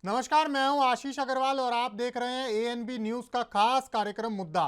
नमस्कार, मैं हूं आशीष अग्रवाल और आप देख रहे हैं एएनबी न्यूज का खास कार्यक्रम मुद्दा।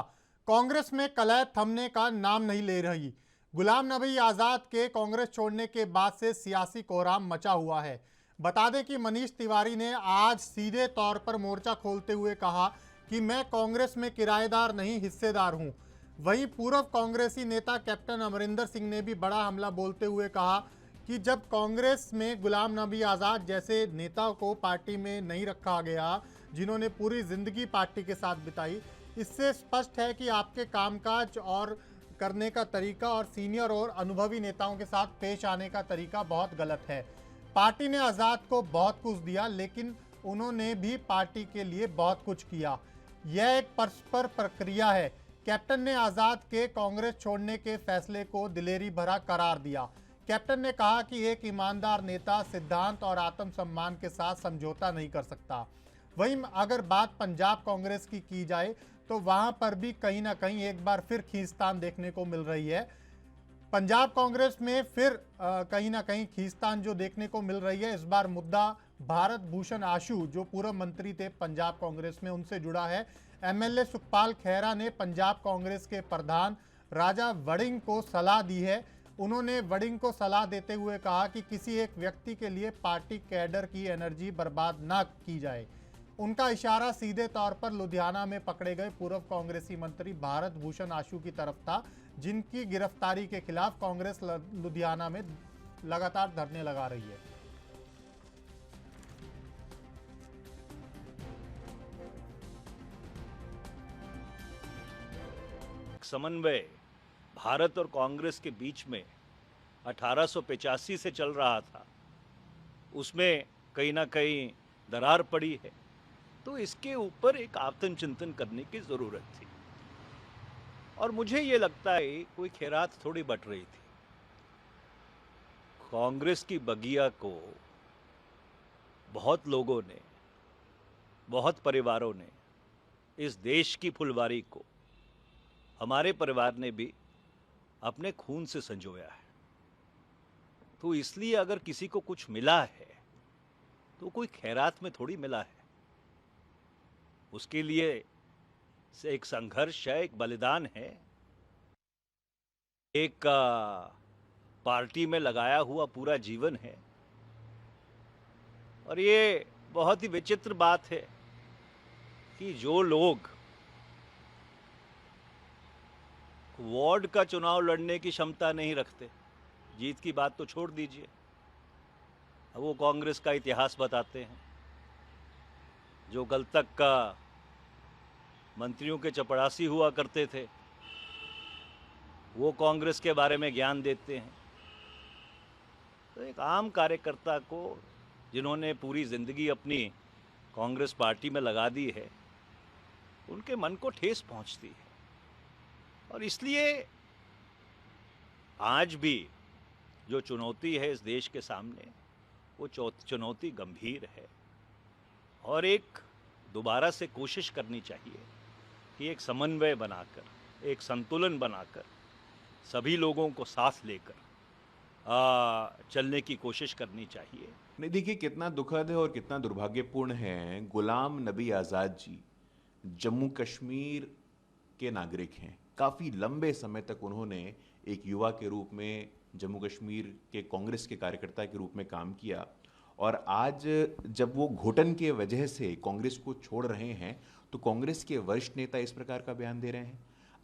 कांग्रेस में कलह थमने का नाम नहीं ले रही। गुलाम नबी आजाद के कांग्रेस छोड़ने के बाद से सियासी कोहराम मचा हुआ है। बता दें कि मनीष तिवारी ने आज सीधे तौर पर मोर्चा खोलते हुए कहा कि मैं कांग्रेस में किराएदार नहीं हिस्सेदार हूं। वहीं पूर्व कांग्रेसी नेता कैप्टन अमरिंदर सिंह ने भी बड़ा हमला बोलते हुए कहा कि जब कांग्रेस में गुलाम नबी आज़ाद जैसे नेता को पार्टी में नहीं रखा गया, जिन्होंने पूरी जिंदगी पार्टी के साथ बिताई, इससे स्पष्ट है कि आपके कामकाज और करने का तरीका और सीनियर और अनुभवी नेताओं के साथ पेश आने का तरीका बहुत गलत है। पार्टी ने आज़ाद को बहुत कुछ दिया, लेकिन उन्होंने भी पार्टी के लिए बहुत कुछ किया। यह एक परस्पर प्रक्रिया है। कैप्टन ने आज़ाद के कांग्रेस छोड़ने के फैसले को दिलेरी भरा करार दिया। कैप्टन ने कहा कि एक ईमानदार नेता सिद्धांत और आत्मसम्मान के साथ समझौता नहीं कर सकता। वहीं अगर बात पंजाब कांग्रेस की जाए तो वहां पर भी कहीं ना कहीं एक बार फिर खींचतान देखने को मिल रही है। पंजाब कांग्रेस में फिर कहीं ना कहीं खींचतान जो देखने को मिल रही है। इस बार मुद्दा भारत भूषण आशु, जो पूर्व मंत्री थे पंजाब कांग्रेस में, उनसे जुड़ा है। एमएलए सुखपाल खैरा ने पंजाब कांग्रेस के प्रधान राजा वड़िंग को सलाह दी है। उन्होंने वड़िंग को सलाह देते हुए कहा कि किसी एक व्यक्ति के लिए पार्टी कैडर की एनर्जी बर्बाद ना की जाए। उनका इशारा सीधे तौर पर लुधियाना में पकड़े गए पूर्व कांग्रेसी मंत्री भारत भूषण आशु की तरफ था, जिनकी गिरफ्तारी के खिलाफ कांग्रेस लुधियाना में लगातार धरने लगा रही है। समन्वय भारत और कांग्रेस के बीच में 1885 से चल रहा था, उसमें कहीं ना कहीं दरार पड़ी है, तो इसके ऊपर एक आत्मचिंतन करने की जरूरत थी। और मुझे ये लगता है कोई खैरात थोड़ी बट रही थी। कांग्रेस की बगिया को बहुत लोगों ने, बहुत परिवारों ने, इस देश की फुलवारी को हमारे परिवार ने भी अपने खून से संजोया है। तो इसलिए अगर किसी को कुछ मिला है तो कोई खैरात में थोड़ी मिला है। उसके लिए एक संघर्ष है, एक बलिदान है, एक पार्टी में लगाया हुआ पूरा जीवन है। और ये बहुत ही विचित्र बात है कि जो लोग वार्ड का चुनाव लड़ने की क्षमता नहीं रखते, जीत की बात तो छोड़ दीजिए, वो कांग्रेस का इतिहास बताते हैं। जो कल तक का मंत्रियों के चपरासी हुआ करते थे, वो कांग्रेस के बारे में ज्ञान देते हैं। तो एक आम कार्यकर्ता को, जिन्होंने पूरी जिंदगी अपनी कांग्रेस पार्टी में लगा दी है, उनके मन को ठेस पहुंचती है। और इसलिए आज भी जो चुनौती है इस देश के सामने, वो चुनौती गंभीर है। और एक दोबारा से कोशिश करनी चाहिए कि एक समन्वय बनाकर, एक संतुलन बनाकर, सभी लोगों को साथ लेकर चलने की कोशिश करनी चाहिए। नहीं, देखिए कितना दुखद है और कितना दुर्भाग्यपूर्ण है। गुलाम नबी आज़ाद जी जम्मू कश्मीर के नागरिक हैं। काफ़ी लंबे समय तक उन्होंने एक युवा के रूप में जम्मू कश्मीर के कांग्रेस के कार्यकर्ता के रूप में काम किया। और आज जब वो घुटन के वजह से कांग्रेस को छोड़ रहे हैं, तो कांग्रेस के वरिष्ठ नेता इस प्रकार का बयान दे रहे हैं।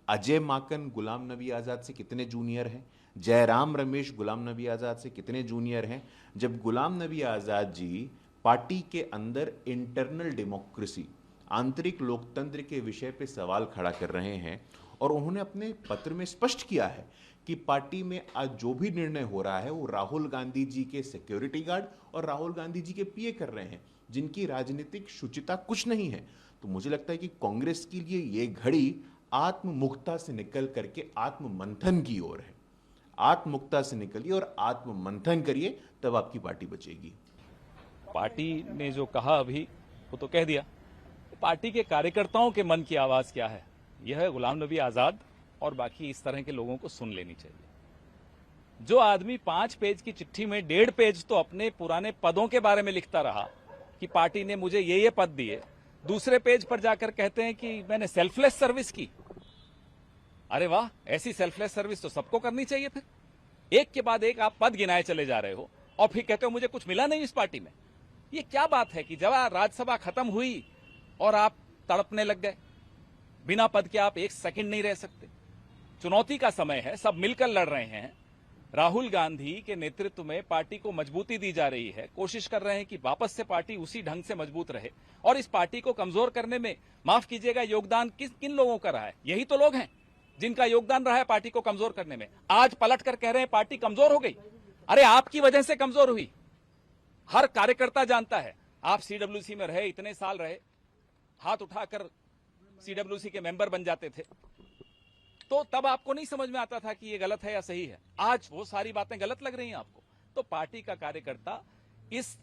अजय माकन गुलाम नबी आज़ाद से कितने जूनियर हैं, जयराम रमेश गुलाम नबी आज़ाद से कितने जूनियर हैं। जब गुलाम नबी आज़ाद जी पार्टी के अंदर इंटरनल डेमोक्रेसी, आंतरिक लोकतंत्र के विषय पे सवाल खड़ा कर रहे हैं, और उन्होंने अपने पत्र में स्पष्ट किया है कि पार्टी में आज जो भी निर्णय हो रहा है वो राहुल गांधी जी के सिक्योरिटी गार्ड और राहुल गांधी जी के पीए कर रहे हैं, जिनकी राजनीतिक शुचिता कुछ नहीं है। तो मुझे लगता है कि कांग्रेस के लिए ये घड़ी आत्ममुक्ता से निकल करके आत्ममंथन की ओर है। आत्ममुक्ता से निकलिए और आत्ममंथन करिए, तब आपकी पार्टी बचेगी। पार्टी ने जो कहा अभी वो तो कह दिया। पार्टी के कार्यकर्ताओं के मन की आवाज क्या है, यह है गुलाम नबी आजाद और बाकी इस तरह के लोगों को सुन लेनी चाहिए। जो आदमी 5 पेज की चिट्ठी में 1.5 पेज तो अपने पुराने पदों के बारे में लिखता रहा, कि पार्टी ने मुझे ये पद दिए, दूसरे पेज पर जाकर कहते हैं कि मैंने सेल्फलेस सर्विस की। अरे वाह, ऐसी सेल्फलेस सर्विस तो सबको करनी चाहिए। फिर एक के बाद एक आप पद गिनाए चले जा रहे हो और फिर कहते हो मुझे कुछ मिला नहीं इस पार्टी में। ये क्या बात है कि जब राज्यसभा खत्म हुई और आप तड़पने लग गए, बिना पद के आप एक सेकंड नहीं रह सकते। चुनौती का समय है, सब मिलकर लड़ रहे हैं। राहुल गांधी के नेतृत्व में पार्टी को मजबूती दी जा रही है, कोशिश कर रहे हैं कि वापस से पार्टी उसी ढंग से मजबूत रहे। और इस पार्टी को कमजोर करने में, माफ कीजिएगा, योगदान किन लोगों का रहा है? यही तो लोग हैं जिनका योगदान रहा है पार्टी को कमजोर करने में। आज पलट कर कह रहे हैं पार्टी कमजोर हो गई। अरे आपकी वजह से कमजोर हुई, हर कार्यकर्ता जानता है। आप सीडब्ल्यूसी में रहे, इतने साल रहे, हाथ उठाकर सीडब्ल्यूसी के मेंबर बन जाते थे, तो तब आपको नहीं समझ में आता था कि ये गलत है या सही है। आज वो सारी बातें गलत लग रही हैं आपको। तो पार्टी का कार्यकर्ता इस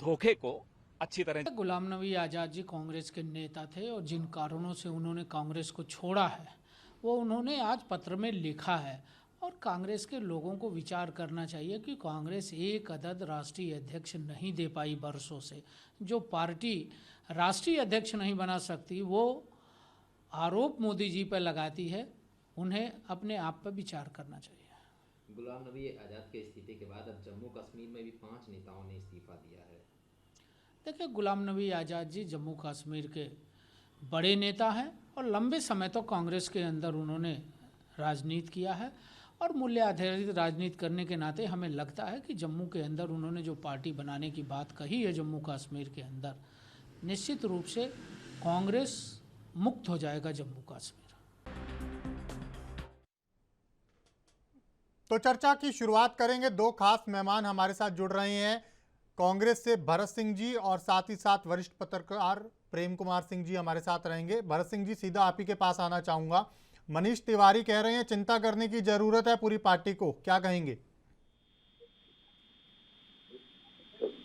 धोखे को अच्छी तरह। गुलाम नबी आज़ाद जी कांग्रेस के नेता थे और जिन कारणों से उन्होंने कांग्रेस को छोड़ा है वो उन्होंने आज पत्र में लिखा है। और कांग्रेस के लोगों को विचार करना चाहिए कि कांग्रेस एक अदद राष्ट्रीय अध्यक्ष नहीं दे पाई वर्षों से। जो पार्टी राष्ट्रीय अध्यक्ष नहीं बना सकती वो आरोप मोदी जी पर लगाती है, उन्हें अपने आप पर विचार करना चाहिए। गुलाम नबी आज़ाद के इस्तीफे के बाद अब जम्मू कश्मीर में भी 5 नेताओं ने इस्तीफा दिया है। देखिए, गुलाम नबी आज़ाद जी जम्मू कश्मीर के बड़े नेता हैं और लंबे समय तो कांग्रेस के अंदर उन्होंने राजनीति किया है। और मूल्य आधारित राजनीति करने के नाते हमें लगता है कि जम्मू के अंदर उन्होंने जो पार्टी बनाने की बात कही है जम्मू कश्मीर के अंदर, निश्चित रूप से कांग्रेस मुक्त हो जाएगा जम्मू कश्मीर। तो चर्चा की शुरुआत करेंगे। दो खास मेहमान हमारे साथ जुड़ रहे हैं, कांग्रेस से भरत सिंह जी और साथ ही साथ वरिष्ठ पत्रकार प्रेम कुमार सिंह जी हमारे साथ रहेंगे। भरत सिंह जी, सीधा आप ही के पास आना चाहूंगा। मनीष तिवारी कह रहे हैं चिंता करने की जरूरत है पूरी पार्टी को, क्या कहेंगे?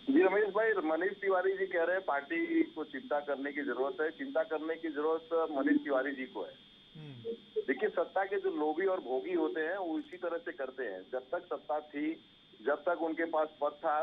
जी रमेश भाई, मनीष तिवारी जी कह रहे हैं पार्टी को चिंता करने की जरूरत है। चिंता करने की जरूरत मनीष तिवारी जी को है। देखिए, सत्ता के जो लोभी और भोगी होते हैं वो इसी तरह से करते हैं। जब तक सत्ता थी, जब तक उनके पास पद था,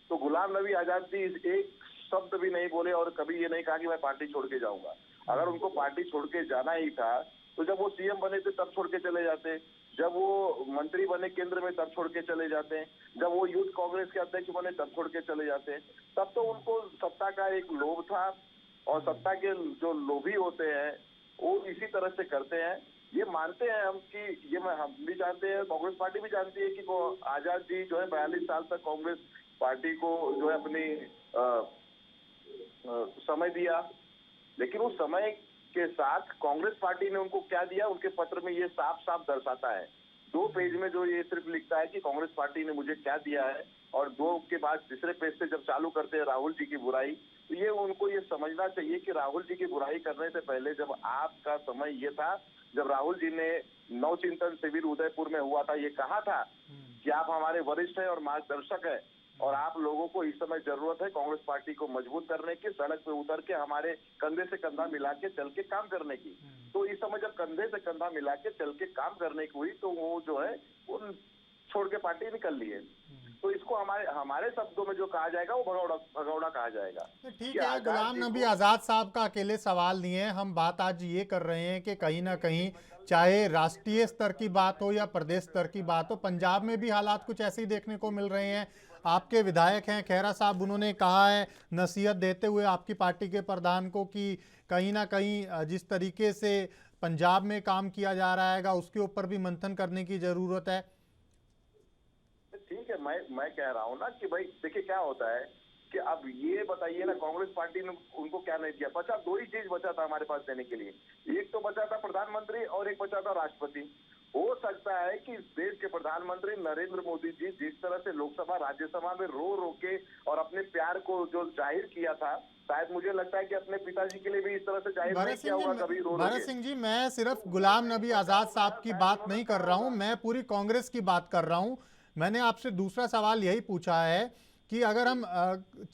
तो गुलाम नबी आजाद जी एक शब्द भी नहीं बोले और कभी ये नहीं कहा कि मैं पार्टी छोड़ के जाऊंगा। अगर उनको पार्टी छोड़ के जाना ही था तो जब वो सीएम बने थे तब छोड़ के चले जाते, जब वो मंत्री बने केंद्र में तब छोड़ के चले जाते हैं, जब वो यूथ कांग्रेस के अध्यक्ष बने तब छोड़ के चले जाते हैं। तब तो उनको सत्ता का एक लोभ था और सत्ता के जो लोभी होते हैं वो इसी तरह से करते हैं। ये मानते हैं हम कि हम भी जानते हैं, कांग्रेस पार्टी भी जानती है कि आजाद जी जो है 42 साल तक कांग्रेस पार्टी को जो है अपनी समय दिया, लेकिन उस समय के साथ कांग्रेस पार्टी ने उनको क्या दिया, उनके पत्र में ये साफ साफ दर्शाता है। 2 पेज में जो ये सिर्फ लिखता है कि कांग्रेस पार्टी ने मुझे क्या दिया है, और 2 के बाद तीसरे पेज से जब चालू करते हैं राहुल जी की बुराई, तो ये उनको ये समझना चाहिए कि राहुल जी की बुराई करने से पहले जब आपका समय ये था, जब राहुल जी ने नवचिंतन शिविर उदयपुर में हुआ था, ये कहा था कि आप हमारे वरिष्ठ हैं और मार्गदर्शक है और आप लोगों को इस समय जरूरत है कांग्रेस पार्टी को मजबूत करने की, सड़क पे उतर के हमारे कंधे से कंधा मिला के चल के काम करने की। तो इस समय जब कंधे से कंधा मिला के चल के काम करने की हुई तो वो जो है वो छोड़ के पार्टी निकल ली है। तो इसको हमारे शब्दों में जो कहा जाएगा वो भगौड़ा कहा जाएगा। ठीक है, गुलाम नबी आजाद साहब का अकेले सवाल नहीं है। हम बात आज ये कर रहे हैं कि कहीं ना कहीं चाहे राष्ट्रीय स्तर की बात हो या प्रदेश स्तर की बात हो, पंजाब में भी हालात कुछ ऐसे ही देखने को मिल रहे हैं। आपके विधायक हैं खैरा साहब, उन्होंने कहा है नसीहत देते हुए आपकी पार्टी के प्रधान को कि कहीं ना कहीं जिस तरीके से पंजाब में काम किया जा रहा है उसके ऊपर भी मंथन करने की जरूरत है। ठीक है, मैं कह रहा हूँ ना कि भाई देखिए क्या होता है कि अब ये बताइए ना, कांग्रेस पार्टी ने उनको क्या नहीं दिया। बचा 2 ही चीज बचा था हमारे पास देने के लिए, एक तो बचा था प्रधानमंत्री और एक बचा था राष्ट्रपति। हो सकता है कि देश के प्रधानमंत्री नरेंद्र मोदी जी जिस तरह से लोकसभा राज्यसभा में रो रो के और अपने प्यार को जो जाहिर किया था, शायद मुझे लगता है कि अपने पिताजी के लिए भी इस तरह से जाहिर नहीं किया होगा कभी रो रो के। भरत सिंह जी, मैं सिर्फ गुलाम नबी आजाद साहब की बात नहीं कर रहा हूं, मैं पूरी कांग्रेस की बात कर रहा हूं। मैंने आपसे दूसरा सवाल यही पूछा है कि अगर हम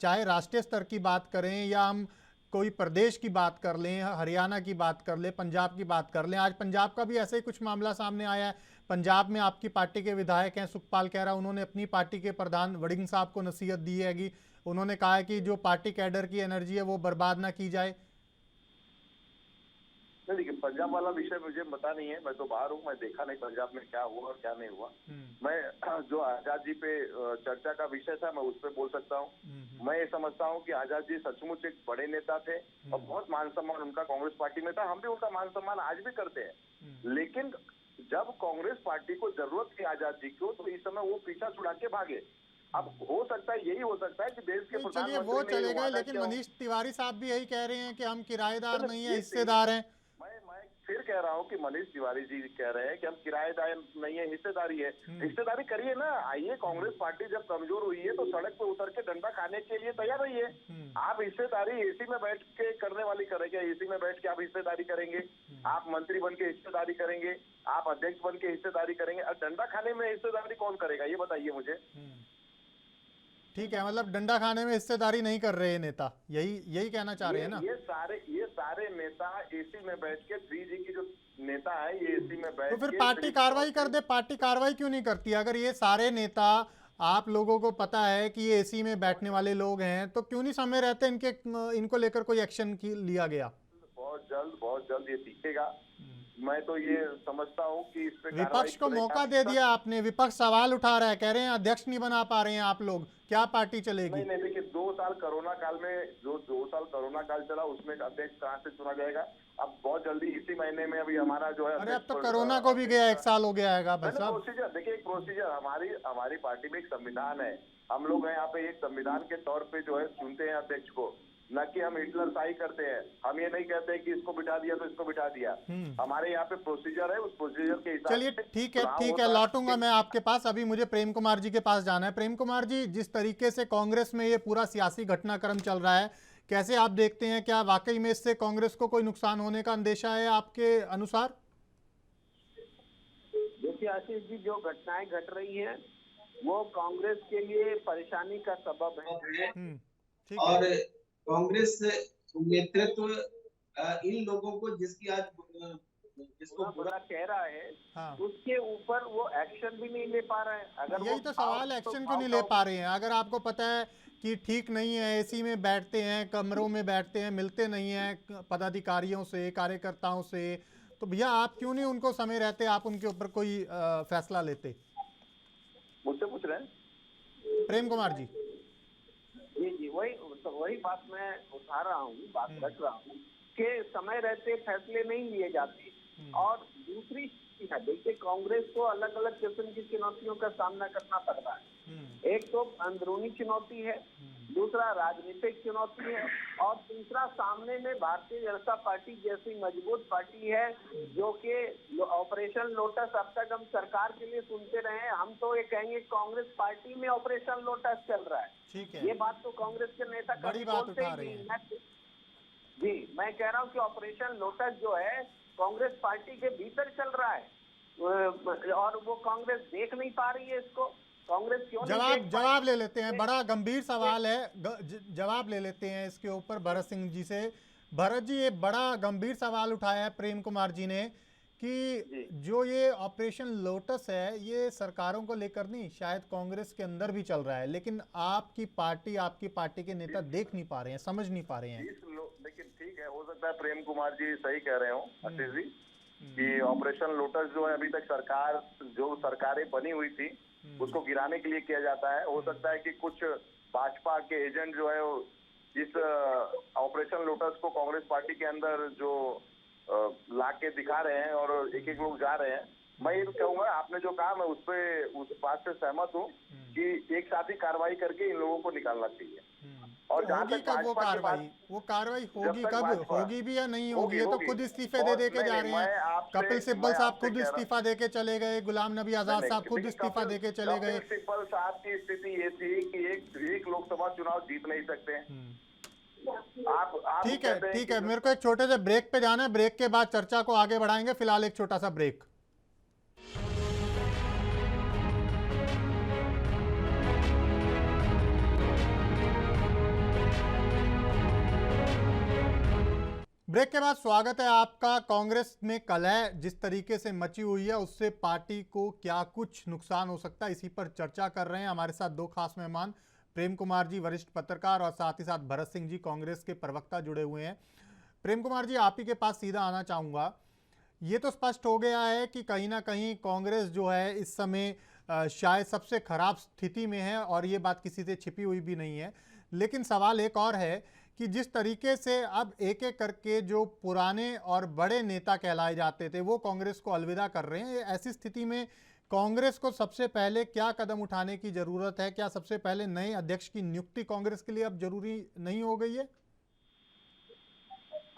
चाहे राष्ट्रीय स्तर की बात करें या हम कोई प्रदेश की बात कर लें, हरियाणा की बात कर लें, पंजाब की बात कर लें, आज पंजाब का भी ऐसे ही कुछ मामला सामने आया है। पंजाब में आपकी पार्टी के विधायक हैं सुखपाल खैरा, उन्होंने अपनी पार्टी के प्रधान वड़िंग साहब को नसीहत दी है कि उन्होंने कहा है कि जो पार्टी कैडर की एनर्जी है वो बर्बाद ना की जाए। नहीं, देखिए पंजाब वाला विषय मुझे पता नहीं है, मैं तो बाहर हूँ, मैं देखा नहीं पंजाब में क्या हुआ और क्या नहीं हुआ। मैं जो आजाद जी पे चर्चा का विषय था मैं उस पर बोल सकता हूँ। मैं ये समझता हूँ कि आजाद जी सचमुच एक बड़े नेता थे और बहुत मान सम्मान उनका कांग्रेस पार्टी में था, हम भी उनका मान सम्मान आज भी करते हैं। लेकिन जब कांग्रेस पार्टी को जरूरत थी आजाद जी को, तो इस समय वो पीछा छुड़ा के भागे। अब हो सकता है, यही हो सकता है कि देश के नहीं, चलिए वो प्रधानमंत्री ने चले ये गए, वादा लेकिन किया हो। मनीष तिवारी साहब भी यही कह रहे हैं कि हम किराएदार नहीं है, ये हिस्सेदार हैं। मैं फिर कह रहा हूँ कि मनीष तिवारी जी कह रहे हैं कि हम किराएदार नहीं है, हिस्सेदारी है। हिस्सेदारी करिए ना, आइए कांग्रेस पार्टी जब कमजोर हुई है तो सड़क पे उतर के डंडा खाने के लिए तैयार रहिए। आप हिस्सेदारी एसी में बैठ के करने वाली करेंगे, एसी में बैठ के आप हिस्सेदारी करेंगे, आप मंत्री बन के हिस्सेदारी करेंगे, आप अध्यक्ष बन के हिस्सेदारी करेंगे, और डंडा खाने में हिस्सेदारी कौन करेगा ये बताइए मुझे। ठीक है, मतलब डंडा खाने में हिस्सेदारी नहीं कर रहे हैं नेता, यही कहना चाह रहे हैं ना। ये सारे नेता एसी में बैठ के 3G की जो नेता है ये एसी में बैठ तो फिर के पार्टी कार्रवाई कर दे, पार्टी कार्रवाई क्यों नहीं करती? अगर ये सारे नेता आप लोगों को पता है कि ये एसी में बैठने वाले लोग हैं, तो क्यों नहीं समय रहते इनको लेकर कोई एक्शन लिया गया? बहुत जल्द ये दिखेगा। मैं तो ये समझता हूँ कि इस पे विपक्ष को मौका दे दिया आपने, विपक्ष सवाल उठा रहा है, कह रहे हैं अध्यक्ष नहीं बना पा रहे हैं आप लोग, क्या पार्टी चलेगी? नहीं, देखिए 2 साल कोरोना काल में, जो 2 साल कोरोना काल चला उसमें अध्यक्ष कहाँ से चुना जाएगा? अब बहुत जल्दी इसी महीने में अभी हमारा जो है, अरे अब तो कोरोना को भी गया 1 साल हो गया है भाई साहब। प्रोसीजर देखिए, एक प्रोसीजर हमारी पार्टी में एक संविधान है, हम लोग यहाँ पे एक संविधान के तौर पे जो है चुनते हैं अध्यक्ष को, न कि हम हिटलर शाही करते हैं। हम ये नहीं कहते कि इसको बिठा दिया तो इसको बिठा दिया। हमारे यहाँ पे प्रोसीजर है, उस प्रोसीजर के हिसाब चलिए ठीक है, लौटूंगा मैं आपके पास। अभी मुझे प्रेम कुमार जी के पास जाना है। प्रेम कुमार जी, जिस तरीके से कांग्रेस में ये पूरा सियासी घटनाक्रम चल रहा है, कैसे आप देखते हैं? क्या वाकई में इससे कांग्रेस को कोई नुकसान होने का अंदेशा है आपके अनुसार? देखिए आशीष जी, जो घटनाएं घट रही हैं वो कांग्रेस के लिए परेशानी का सबब है। ठीक और है। कांग्रेस नेतृत्व इन लोगों को जिसको बुरा कह रहा है, हाँ। उसके ऊपर वो एक्शन भी नहीं ले पा रहा है। अगर यही तो सवाल, एक्शन क्यों नहीं ले पा रहे हैं? अगर आपको पता है कि ठीक नहीं है, एसी में बैठते हैं, कमरों में बैठते हैं, मिलते नहीं हैं पदाधिकारियों से, कार्यकर्ताओं से, तो भैया आप क्यों नहीं उनको समय रहते आप उनके ऊपर कोई फैसला लेते? मुझसे पूछ रहे हैं प्रेम कुमार जी? जी, वही बात मैं उठा रहा हूँ, बात रख रहा हूँ कि समय रहते फैसले नहीं लिए जाते। और दूसरी चीज है, देखिए कांग्रेस को अलग अलग किस्म की चुनौतियों का सामना करना पड़ रहा है। एक तो अंदरूनी चुनौती है, दूसरा राजनीतिक चुनौती है, और तीसरा सामने में भारतीय जनता पार्टी जैसी मजबूत पार्टी है जो कि ऑपरेशन लोटस अब तक हम सरकार के लिए सुनते रहे हैं। हम तो ये कहेंगे कांग्रेस पार्टी में ऑपरेशन लोटस चल रहा है। ठीक है, ये बात तो कांग्रेस के नेता बड़ी बात उठा रहे हैं। जी, मैं कह रहा हूँ कि ऑपरेशन लोटस जो है कांग्रेस पार्टी के भीतर चल रहा है और वो कांग्रेस देख नहीं पा रही है इसको। कांग्रेस क्यों जवाब ले लेते हैं, बड़ा गंभीर सवाल है, जवाब ले लेते हैं इसके ऊपर भरत सिंह जी से। भरत जी, ये बड़ा गंभीर सवाल उठाया है प्रेम कुमार जी ने कि जो ये ऑपरेशन लोटस है ये सरकारों को लेकर नहीं, शायद कांग्रेस के अंदर भी चल रहा है, लेकिन आपकी पार्टी के नेता देख नहीं पा रहे हैं, समझ नहीं पा रहे हैं। लेकिन ठीक है, हो सकता है प्रेम कुमार जी सही कह रहे हो आशीष जी कि ऑपरेशन लोटस जो है अभी तक सरकारें बनी हुई थी उसको गिराने के लिए किया जाता है। हो सकता है कि कुछ भाजपा के एजेंट जो है इस ऑपरेशन लोटस को कांग्रेस पार्टी के अंदर जो ला के दिखा रहे हैं और एक लोग जा रहे हैं। मैं ये कहूंगा, आपने जो कहा मैं उस बात से सहमत हूँ कि एक साथ ही कार्रवाई करके इन लोगों को निकालना चाहिए। और जहाँ तक वो कार्रवाई होगी कब होगी भी या नहीं होगी, ये तो खुद इस्तीफे दे के जा रहे हैं। कपिल सिब्बल साहब खुद इस्तीफा दे के चले गए, गुलाम नबी आजाद साहब खुद इस्तीफा दे के चले गए। कपिल सिब्बल साहब की स्थिति ये थी कि एक लोकसभा चुनाव जीत नहीं सकते हैं। ठीक है, मेरे को एक छोटे से ब्रेक पे जाना है, ब्रेक के बाद चर्चा को आगे बढ़ाएंगे। फिलहाल एक छोटा सा ब्रेक। ब्रेक के बाद स्वागत है आपका। कांग्रेस में कलह जिस तरीके से मची हुई है उससे पार्टी को क्या कुछ नुकसान हो सकता है, इसी पर चर्चा कर रहे हैं। हमारे साथ दो खास मेहमान, प्रेम कुमार जी वरिष्ठ पत्रकार और साथ ही साथ भरत सिंह जी कांग्रेस के प्रवक्ता जुड़े हुए हैं। प्रेम कुमार जी, आप ही के पास सीधा आना चाहूँगा। ये तो स्पष्ट हो गया है कि कहीं ना कहीं कांग्रेस जो है इस समय शायद सबसे खराब स्थिति में है और ये बात किसी से छिपी हुई भी नहीं है। लेकिन सवाल एक और है कि जिस तरीके से अब एक एक करके जो पुराने और बड़े नेता कहलाए जाते थे वो कांग्रेस को अलविदा कर रहे हैं, ऐसी स्थिति में कांग्रेस को सबसे पहले क्या कदम उठाने की जरूरत है? क्या सबसे पहले नए अध्यक्ष की नियुक्ति कांग्रेस के लिए अब जरूरी नहीं हो गई है?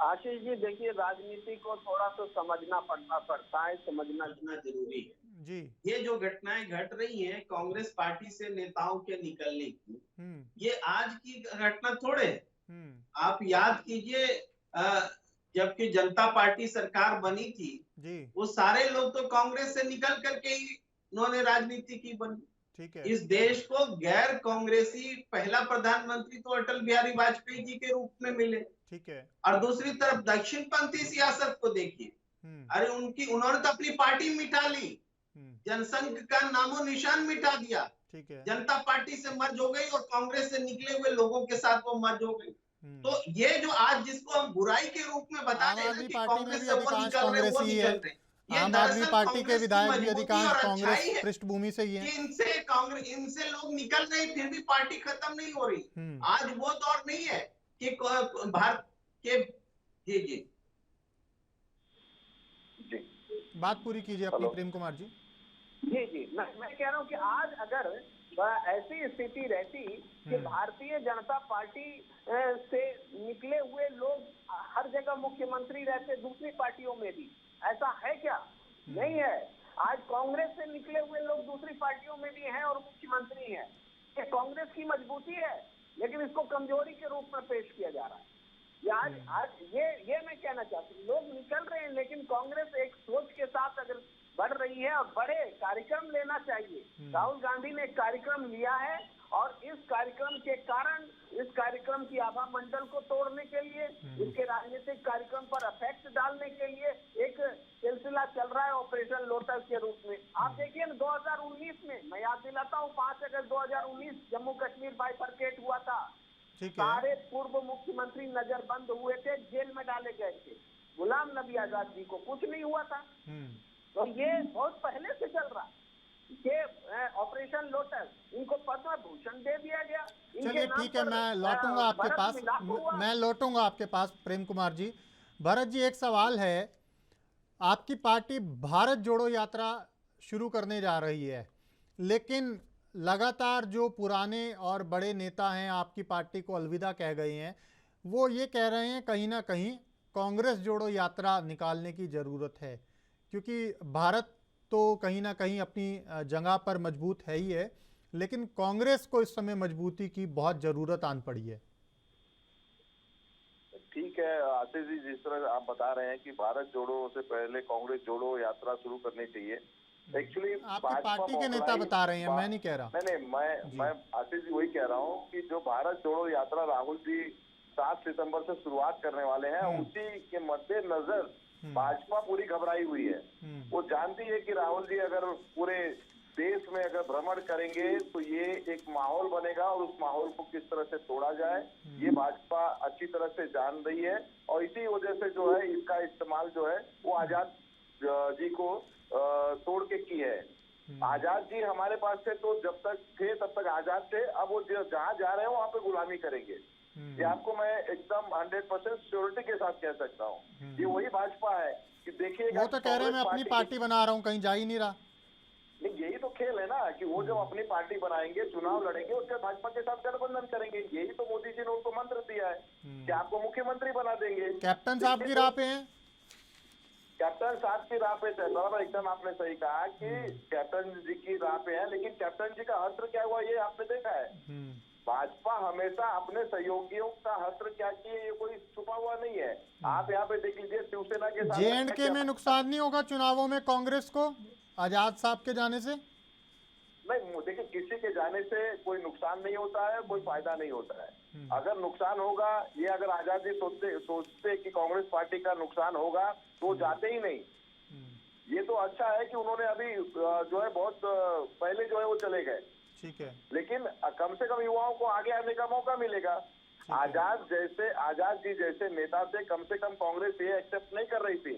आशीष जी, देखिए, राजनीति को थोड़ा सा समझना पड़ता है, समझना जरूरी है जी। ये जो घटनाएं घट रही हैं कांग्रेस पार्टी से नेताओं के निकलने की, ये आज की घटना थोड़े है। आप याद कीजिए, जबकि जनता पार्टी सरकार बनी थी जी, वो सारे लोग तो कांग्रेस से निकल करके ही उन्होंने राजनीति की बनी। ठीक है। इस देश को गैर कांग्रेसी पहला प्रधानमंत्री तो अटल बिहारी वाजपेयी जी के रूप में मिले। ठीक है। और दूसरी तरफ दक्षिणपंथी सियासत को देखिए, अरे उन्होंने तो अपनी पार्टी मिटा ली, जनसंघ का नामो निशान मिटा दिया। ठीक है। जनता पार्टी से मर्ज हो गई और कांग्रेस से निकले हुए लोगों के साथ वो मर्ज हो गई। तो ये जो आज जिसको हम बुराई के रूप में बता रहे हैं कि कांग्रेस से वो निकल रहे, वो निकल रहे, आम आदमी पार्टी के विधायक भी अधिकांश कांग्रेस पृष्ठभूमि से ही है। इनसे लोग निकल रहे फिर भी पार्टी खत्म नहीं हो रही। आज वो दौर नहीं है कि भारत के जी जी जी बात पूरी कीजिए अपनी प्रेम कुमार जी। जी जी मैं कह रहा हूँ कि आज अगर ऐसी स्थिति रहती कि भारतीय जनता पार्टी से निकले हुए लोग हर जगह मुख्यमंत्री रहते दूसरी पार्टियों में भी, ऐसा है क्या? नहीं है। आज कांग्रेस से निकले हुए लोग दूसरी पार्टियों में भी हैं और मुख्यमंत्री हैं। ये कांग्रेस की मजबूती है, लेकिन इसको कमजोरी के रूप में पेश किया जा रहा है। आज ये मैं कहना चाहती हूँ, लोग निकल रहे हैं लेकिन कांग्रेस एक सोच के साथ अगर बढ़ रही है और बड़े कार्यक्रम लेना चाहिए। राहुल गांधी ने एक कार्यक्रम लिया है और इस कार्यक्रम के कारण, इस कार्यक्रम की आभा मंडल को तोड़ने के लिए, इसके राजनीतिक कार्यक्रम पर इफेक्ट डालने के लिए एक सिलसिला चल रहा है ऑपरेशन लोटस के रूप में। आप देखिए 2019 में, मैं याद दिलाता हूँ, 5 अगस्त 2019 जम्मू कश्मीर बाइफरकेट हुआ था। सारे पूर्व मुख्यमंत्री नजरबंद हुए थे, जेल में डाले गए थे। गुलाम नबी आजाद जी को कुछ नहीं हुआ था। तो ये बहुत पहले से चल रहा ये ऑपरेशन लोटस, इनको पद्म भूषण दे दिया गया। चलिए ठीक है, मैं लौटूंगा आपके पास, मैं लौटूंगा आपके पास प्रेम कुमार जी। भरत जी, एक सवाल है, आपकी पार्टी भारत जोड़ो यात्रा शुरू करने जा रही है, लेकिन लगातार जो पुराने और बड़े नेता हैं आपकी पार्टी को अलविदा कह गए हैं, वो ये कह रहे हैं कहीं ना कहीं कांग्रेस जोड़ो यात्रा निकालने की ज़रूरत है, क्योंकि भारत तो कहीं ना कहीं अपनी जगह पर मजबूत है ही है, लेकिन कांग्रेस को इस समय मजबूती की बहुत ज़रूरत आन पड़ी है। ठीक है आशीष जी, जिस तरह आप बता रहे हैं कि भारत जोड़ो से पहले कांग्रेस जोड़ो यात्रा शुरू करनी चाहिए, एक्चुअली आपकी पार्टी के नेता बता रहे हैं, मैं नहीं कह रहा। नहीं, मैं आशीष जी वही कह रहा हूँ कि जो भारत जोड़ो यात्रा राहुल जी 7 सितंबर से शुरुआत करने वाले हैं, उसी के मद्देनजर भाजपा पूरी घबराई हुई है। वो जानती है कि राहुल जी अगर पूरे देश में अगर भ्रमण करेंगे तो ये एक माहौल बनेगा और उस माहौल को किस तरह से तोड़ा जाए ये भाजपा अच्छी तरह से जान रही है, और इसी वजह से जो है इसका इस्तेमाल जो है वो आजाद जी को तोड़ के की है। आजाद जी हमारे पास थे तो जब तक थे तब तक आजाद थे, अब वो जहाँ जा रहे हैं वहाँ पे गुलामी करेंगे। ये आपको मैं एकदम 100% श्योरिटी के साथ कह सकता हूँ। ये वही भाजपा है कि देखिए, वो तो कह रहे हैं मैं अपनी पार्टी बना रहा हूँ, कहीं जा ही नहीं रहा। नहीं, यही तो खेल है ना कि वो जब अपनी पार्टी बनाएंगे, चुनाव लड़ेंगे, उसके भाजपा के साथ गठबंधन करेंगे। यही तो मोदी जी ने उनको मंत्र दिया है कि आपको मुख्यमंत्री बना देंगे। कैप्टन साहब की राह पे हैं, कैप्टन साहब की राह पे बराबर, एकदम आपने सही कहा कि कैप्टन जी की राह पे है, लेकिन कैप्टन जी का हस्त्र क्या हुआ ये आपने देखा है। भाजपा हमेशा अपने सहयोगियों का हस्त्र क्या किए ये कोई छुपा हुआ नहीं है। आप यहाँ पे देख लीजिए शिवसेना के साथ JNK में नुकसान नहीं होगा चुनावों में कांग्रेस को आजाद साहब के जाने से? नहीं, देखिए किसी के जाने से कोई नुकसान नहीं होता है, कोई फायदा नहीं होता है। अगर नुकसान होगा, ये अगर आजाद जी सोचते कि कांग्रेस पार्टी का नुकसान होगा तो जाते ही नहीं। ये तो अच्छा है कि उन्होंने अभी जो है बहुत पहले जो है वो चले गए, ठीक है, लेकिन कम से कम युवाओं को आगे आने का मौका मिलेगा। आजाद जी जैसे नेता से कम कांग्रेस ये एक्सेप्ट नहीं कर रही थी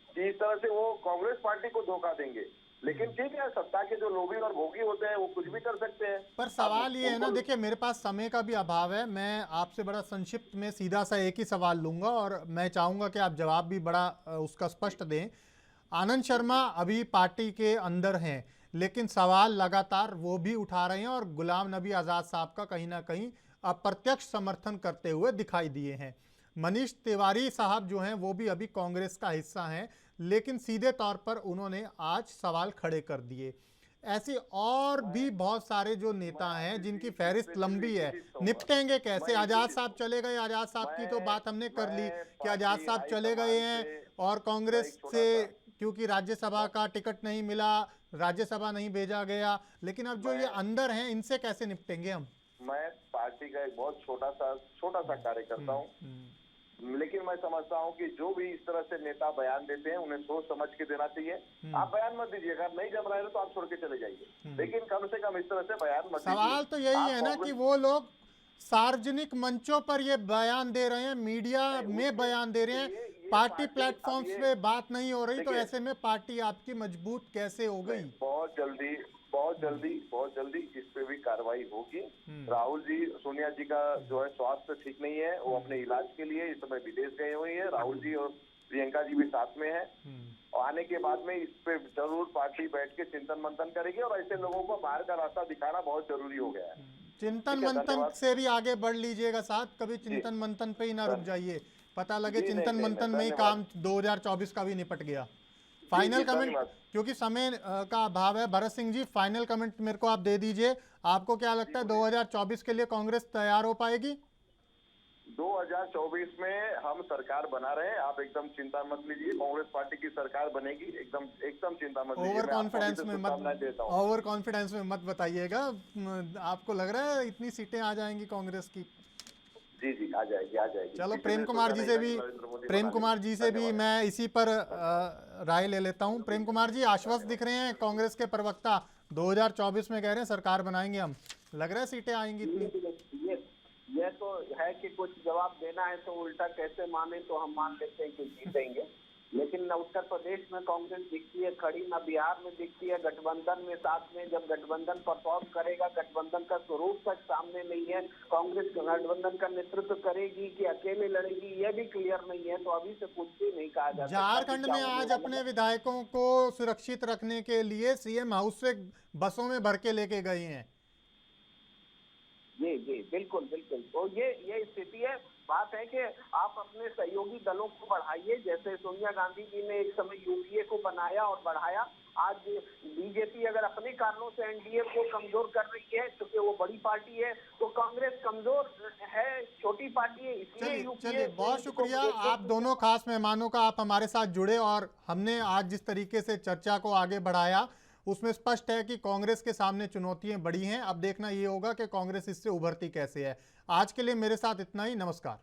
कि इस तरह से वो कांग्रेस पार्टी को धोखा देंगे। लेकिन ठीक है, सत्ता के जो लोभी और भोगी होते हैं वो कुछ भी कर सकते हैं। पर सवाल ये है ना, देखिए मेरे पास समय का भी अभाव है, मैं आपसे बड़ा संक्षिप्त में सीधा सा एक ही सवाल लूंगा और मैं चाहूंगा कि आप जवाब भी बड़ा उसका स्पष्ट दें। आनंद शर्मा अभी पार्टी के अंदर हैं, लेकिन सवाल लगातार वो भी उठा रहे हैं और गुलाम नबी आज़ाद साहब का कहीं ना कहीं अप्रत्यक्ष समर्थन करते हुए दिखाई दिए हैं। मनीष तिवारी साहब जो हैं वो भी अभी कांग्रेस का हिस्सा हैं, लेकिन सीधे तौर पर उन्होंने आज सवाल खड़े कर दिए। ऐसे और भी बहुत सारे जो नेता हैं जिनकी फहरिस्त लंबी है, निपटेंगे कैसे? आजाद साहब चले गए, आजाद साहब की तो बात हमने कर ली कि आजाद साहब चले गए हैं और कांग्रेस से क्योंकि राज्यसभा का टिकट नहीं मिला, राज्यसभा नहीं भेजा गया, लेकिन अब जो ये अंदर हैं इनसे कैसे निपटेंगे हम? मैं पार्टी का एक बहुत छोटा सा कार्यकर्ता हूँ, लेकिन मैं समझता हूँ कि जो भी इस तरह से नेता बयान देते हैं उन्हें सोच समझ के देना चाहिए। आप बयान मत दीजिएगा, नहीं जम रहा है तो आप छोड़ के चले जाइए, लेकिन कम से कम इस तरह से बयान मत दीजिए। सवाल तो यही है ना कि वो लोग सार्वजनिक मंचों पर ये बयान दे रहे हैं, मीडिया में बयान दे रहे हैं, पार्टी प्लेटफॉर्म्स पे बात नहीं हो रही, तो ऐसे में पार्टी आपकी मजबूत कैसे हो गई? बहुत जल्दी इस पे भी कार्रवाई होगी। राहुल जी, सोनिया जी का जो है स्वास्थ्य ठीक नहीं है, वो अपने इलाज के लिए इस समय विदेश गए हुए हैं। राहुल जी और प्रियंका जी भी साथ में हैं और आने के बाद में इस पे जरूर पार्टी बैठ के चिंतन मंथन करेगी और ऐसे लोगों को बाहर का रास्ता दिखाना बहुत जरूरी हो गया है। चिंतन मंथन से भी आगे बढ़ लीजिएगा साथ, कभी चिंतन मंथन पे ही ना रुक जाइए, पता लगे चिंतन मंथन में ही काम 2024 का भी निपट गया। फाइनल कमेंट, क्योंकि समय का अभाव है, भरत सिंह जी फाइनल कमेंट मेरे को आप दे दीजिए। आपको क्या लगता है 2024 के लिए कांग्रेस तैयार हो पाएगी? 2024 में हम सरकार बना रहे हैं, आप एकदम चिंता मत लीजिए, कांग्रेस पार्टी की सरकार बनेगी, एकदम चिंता मत लीजिए। ओवर कॉन्फिडेंस में मत बताइएगा, आपको लग रहा है इतनी सीटें आ जाएंगी कांग्रेस की? जी आ जाएगी। चलो प्रेम कुमार जी से भी मैं इसी पर राय ले लेता हूं। प्रेम कुमार जी आश्वस्त दिख रहे हैं, कांग्रेस के प्रवक्ता 2024 में कह रहे हैं सरकार बनाएंगे हम, लग रहा है सीटें आएंगी इतनी? ये तो है कि कुछ जवाब देना है तो उल्टा कैसे माने, तो हम मान लेते हैं कि जीतेंगे, लेकिन न उत्तर प्रदेश में कांग्रेस दिखती है खड़ी, न बिहार में दिखती है, गठबंधन में साथ में जब गठबंधन परफॉर्म करेगा, गठबंधन का स्वरूप तक सामने नहीं है, कांग्रेस गठबंधन का नेतृत्व करेगी कि अकेले लड़ेगी ये भी क्लियर नहीं है, तो अभी से कुछ भी नहीं कहा जा सकता। झारखंड में आज अपने विधायकों को सुरक्षित रखने के लिए सीएम हाउस से बसों में भर के लेके गए हैं। जी बिल्कुल। तो ये स्थिति है। बात है कि आप अपने सहयोगी दलों को बढ़ाइए, जैसे सोनिया गांधी जी ने एक समय यूपीए को बनाया और बढ़ाया, आज बीजेपी अगर अपने कारणों से एनडीए को कमजोर कर रही है क्योंकि वो बड़ी पार्टी है, तो कांग्रेस कमजोर है, छोटी पार्टी है, इसलिए चलिए बहुत शुक्रिया आप दोनों खास मेहमानों का, आप हमारे साथ जुड़े और हमने आज जिस तरीके से चर्चा को आगे बढ़ाया उसमें स्पष्ट है कि कांग्रेस के सामने चुनौतियां बड़ी हैं। अब देखना ये होगा कि कांग्रेस इससे उभरती कैसे है। आज के लिए मेरे साथ इतना ही, नमस्कार।